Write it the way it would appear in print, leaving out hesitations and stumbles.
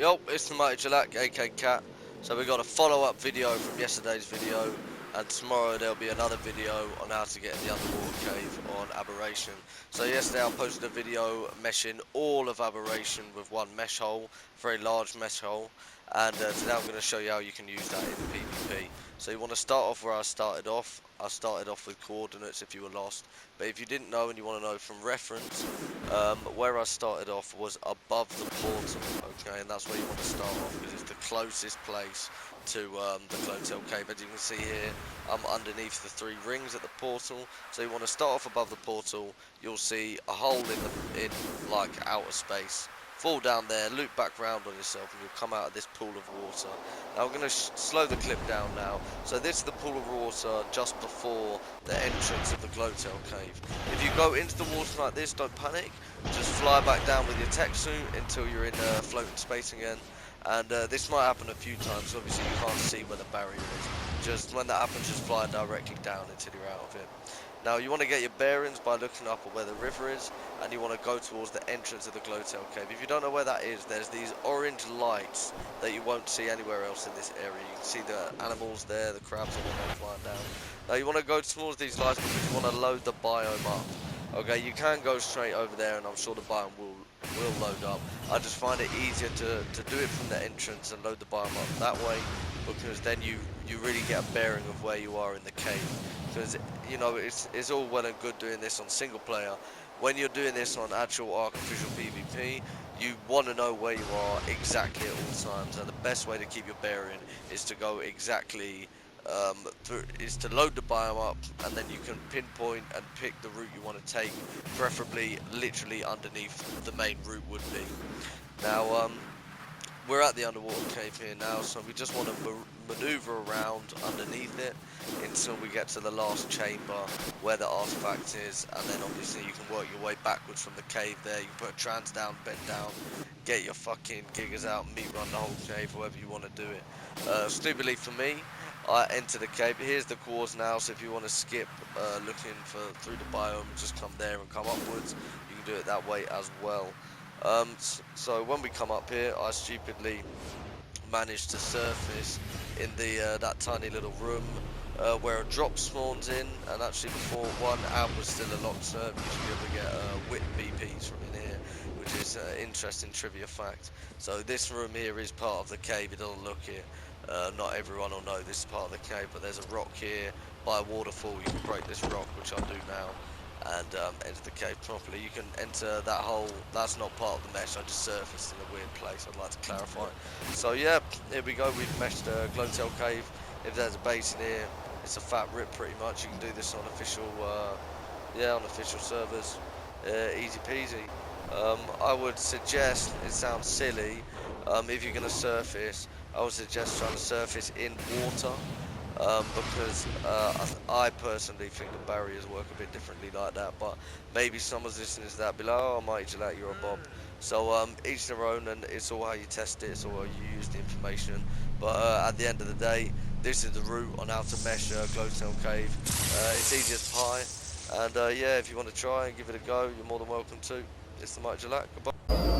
Yo, it's the Mighty Jalak, aka Cat. So we got a follow-up video from yesterday's video, and tomorrow there'll be another video on how to get in the underwater cave on Aberration. So yesterday I posted a video meshing all of Aberration with one mesh hole, very large mesh hole, and today I'm going to show you how you can use that in PvP. So you want to start off where I started off. I started off with coordinates if you were lost, but if you didn't know and you want to know from reference, where I started off was above the portal, okay, and that's where you want to start off because it's the closest place to the GLOWTAIL cave. As you can see here, I'm underneath the 3 rings at the portal, so you want to start off above the portal. You'll see a hole in like outer space. Fall down there, loop back round on yourself, and you'll come out of this pool of water. Now I'm going to slow the clip down now. So this is the pool of water just before the entrance of the GLOWTAIL cave. If you go into the water like this, don't panic. Just fly back down with your tech suit until you're in floating space again. And this might happen a few times. Obviously you can't see where the barrier is. Just when that happens, just fly directly down until you're out of it. Now you want to get your bearings by looking up at where the river is, and you want to go towards the entrance of the GLOWTAIL cave. If you don't know where that is, there's these orange lights that you won't see anywhere else in this area. You can see the animals there, the crabs and whatnot flying down. Now you want to go towards these lights because you want to load the biome up. Okay, you can go straight over there and I'm sure the biome will load up. I just find it easier to do it from the entrance and load the biome up that way, because then you really get a bearing of where you are in the cave. Because, you know, it's all well and good doing this on single player. When you're doing this on actual artificial PvP, you want to know where you are exactly at all times, and the best way to keep your bearing is to go exactly is to load the biome up, and then you can pinpoint and pick the route you want to take, preferably literally underneath the main route would be. Now we're at the underwater cave here now, so we just want to maneuver around underneath it until we get to the last chamber where the artifact is, and then obviously you can work your way backwards from the cave there. You can put a trans down, bend down, get your fucking giggers out, meat run the whole cave, however you want to do it. Stupidly for me, I enter the cave. Here's the cores now, so if you want to skip looking through the biome, just come there and come upwards. You can do it that way as well. So when we come up here, I stupidly managed to surface in the that tiny little room where a drop spawns in, and actually before one out was still a locked server. You should be able to get whip BPs from in here, which is an interesting trivia fact. So this room here is part of the cave. It doesn't look it. Not everyone will know this is part of the cave, but there's a rock here by a waterfall. You can break this rock, which I'll do now, and enter the cave properly. You can enter that hole. That's not part of the mesh. I just surfaced in a weird place. I'd like to clarify. So yeah, here we go. We've meshed the GLOWTAIL cave. If there's a base in here, it's a fat rip pretty much. You can do this on official, on official servers. Easy peasy. I would suggest, it sounds silly, if you're gonna surface, I would suggest trying to surface in water. Because I personally think the barriers work a bit differently like that, but maybe someone's listening to that be like, oh, Mighty Jalak, you're a bob. So each their own, and it's all how you test it, it's all how you use the information. But at the end of the day, this is the route on how to mesh GLOWTAIL cave. It's easy as pie, and yeah, if you want to try and give it a go, you're more than welcome to. It's the Mighty Jalak. Goodbye.